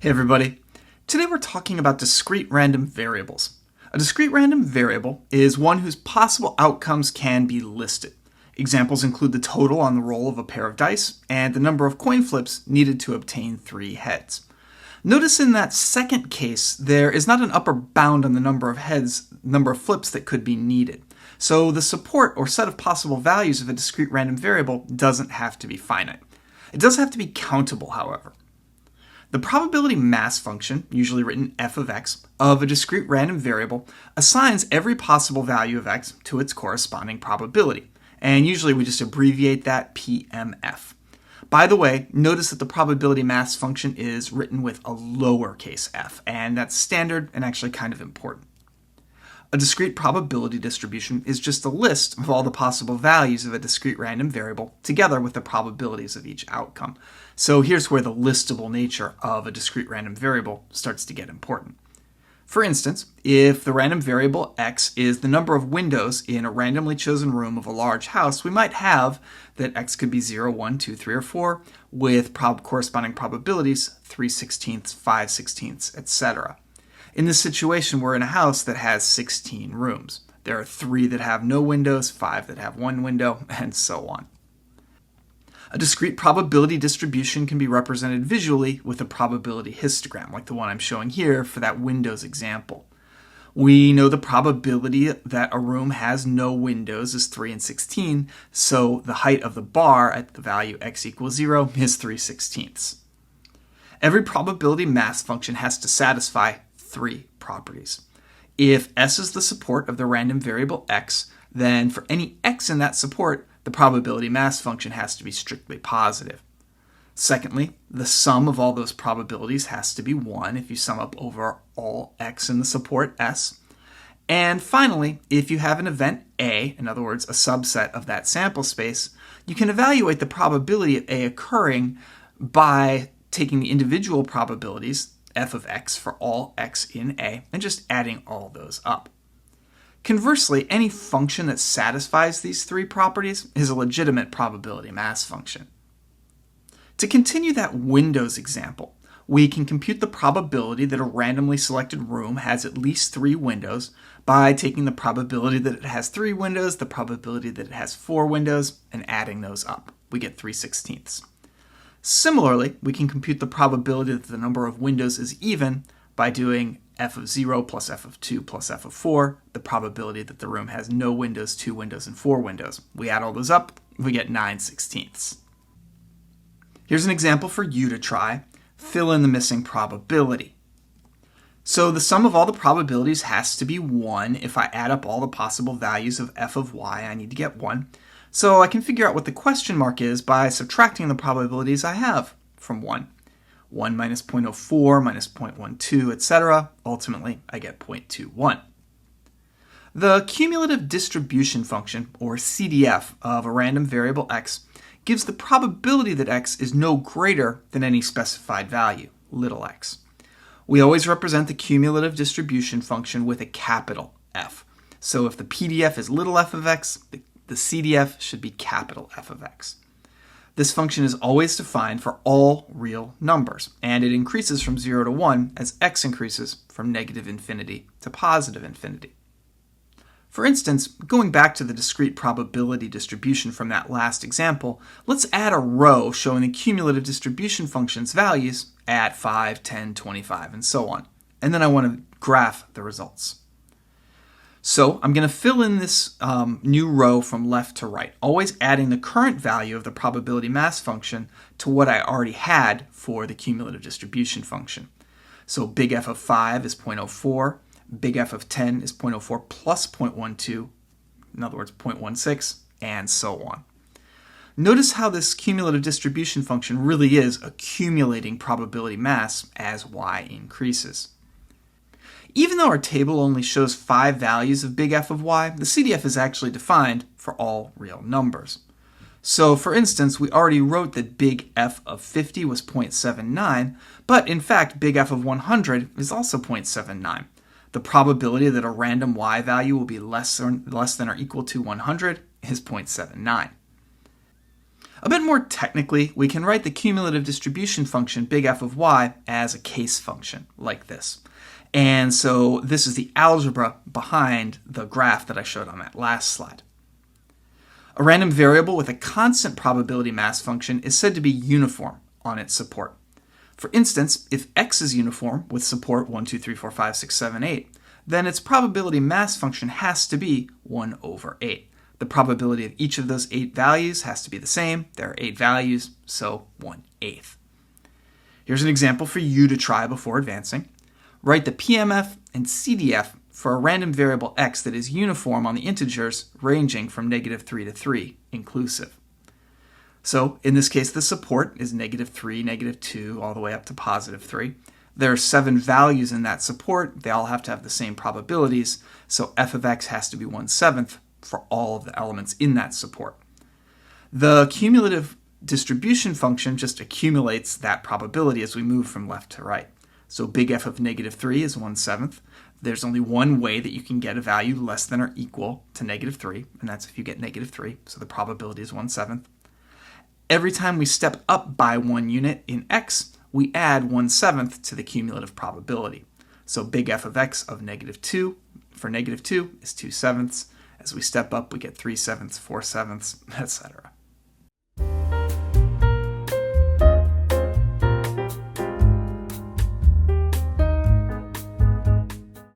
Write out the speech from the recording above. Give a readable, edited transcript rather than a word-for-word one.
Hey everybody. Today we're talking about discrete random variables. A discrete random variable is one whose possible outcomes can be listed. Examples include the total on the roll of a pair of dice and the number of coin flips needed to obtain 3 heads. Notice in that second case, there is not an upper bound on the number of flips that could be needed. So the support or set of possible values of a discrete random variable doesn't have to be finite. It does have to be countable, however. The probability mass function, usually written f of x, of a discrete random variable assigns every possible value of x to its corresponding probability. And usually we just abbreviate that PMF. By the way, notice that the probability mass function is written with a lowercase f, and that's standard and actually kind of important. A discrete probability distribution is just a list of all the possible values of a discrete random variable together with the probabilities of each outcome. So here's where the listable nature of a discrete random variable starts to get important. For instance, if the random variable x is the number of windows in a randomly chosen room of a large house, we might have that x could be 0, 1, 2, 3, or 4 with corresponding probabilities 3/16, 5/16, etc. In this situation, we're in a house that has 16 rooms. There are 3 that have no windows, 5 that have 1 window, and so on. A discrete probability distribution can be represented visually with a probability histogram, like the one I'm showing here for that windows example. We know the probability that a room has no windows is 3/16, so the height of the bar at the value x equals 0 is 3/16. Every probability mass function has to satisfy 3 properties. If S is the support of the random variable x, then for any x in that support, the probability mass function has to be strictly positive. Secondly, the sum of all those probabilities has to be 1 if you sum up over all x in the support S. And finally, if you have an event A, in other words, a subset of that sample space, you can evaluate the probability of A occurring by taking the individual probabilities, f of x for all x in A, and just adding all those up. Conversely, any function that satisfies these 3 properties is a legitimate probability mass function. To continue that windows example, we can compute the probability that a randomly selected room has at least 3 windows by taking the probability that it has 3 windows, the probability that it has 4 windows, and adding those up. We get 3/16. Similarly, we can compute the probability that the number of windows is even by doing f of 0 plus f of 2 plus f of 4, the probability that the room has no windows, 2 windows, and 4 windows. We add all those up, we get 9/16. Here's an example for you to try. Fill in the missing probability. So the sum of all the probabilities has to be 1. If I add up all the possible values of f of y, I need to get 1. So I can figure out what the question mark is by subtracting the probabilities I have from 1. 1 minus 0.04 minus 0.12, etc. Ultimately, I get 0.21. The cumulative distribution function, or CDF, of a random variable x gives the probability that x is no greater than any specified value, little x. We always represent the cumulative distribution function with a capital F. So if the PDF is little f of x, the CDF should be capital F of x. This function is always defined for all real numbers, and it increases from 0 to 1 as x increases from negative infinity to positive infinity. For instance, going back to the discrete probability distribution from that last example, let's add a row showing the cumulative distribution function's values at 5, 10, 25, and so on. And then I want to graph the results. So I'm going to fill in this new row from left to right, always adding the current value of the probability mass function to what I already had for the cumulative distribution function. So big F of 5 is 0.04, big F of 10 is 0.04 plus 0.12, in other words 0.16, and so on. Notice how this cumulative distribution function really is accumulating probability mass as y increases. Even though our table only shows 5 values of big F of y, the CDF is actually defined for all real numbers. So for instance, we already wrote that big F of 50 was 0.79, but in fact big F of 100 is also 0.79. The probability that a random y value will be less than or equal to 100 is 0.79. A bit more technically, we can write the cumulative distribution function big F of y as a case function, like this. And so this is the algebra behind the graph that I showed on that last slide. A random variable with a constant probability mass function is said to be uniform on its support. For instance, if x is uniform with support 1, 2, 3, 4, 5, 6, 7, 8, then its probability mass function has to be 1 over 8. The probability of each of those 8 values has to be the same. There are 8 values, so 1/8. Here's an example for you to try before advancing. Write the PMF and CDF for a random variable x that is uniform on the integers ranging from -3 to 3 inclusive. So in this case, the support is -3, -2, all the way up to +3. There are 7 values in that support. They all have to have the same probabilities, so f of x has to be 1/7 for all of the elements in that support. The cumulative distribution function just accumulates that probability as we move from left to right. So big F of -3 is 1/7. There's only one way that you can get a value less than or equal to -3, and that's if you get -3, so the probability is 1/7. Every time we step up by 1 unit in x, we add 1/7 to the cumulative probability. So big F of x of -2 for -2 is 2/7. As we step up, we get 3/7, 4/7, etc.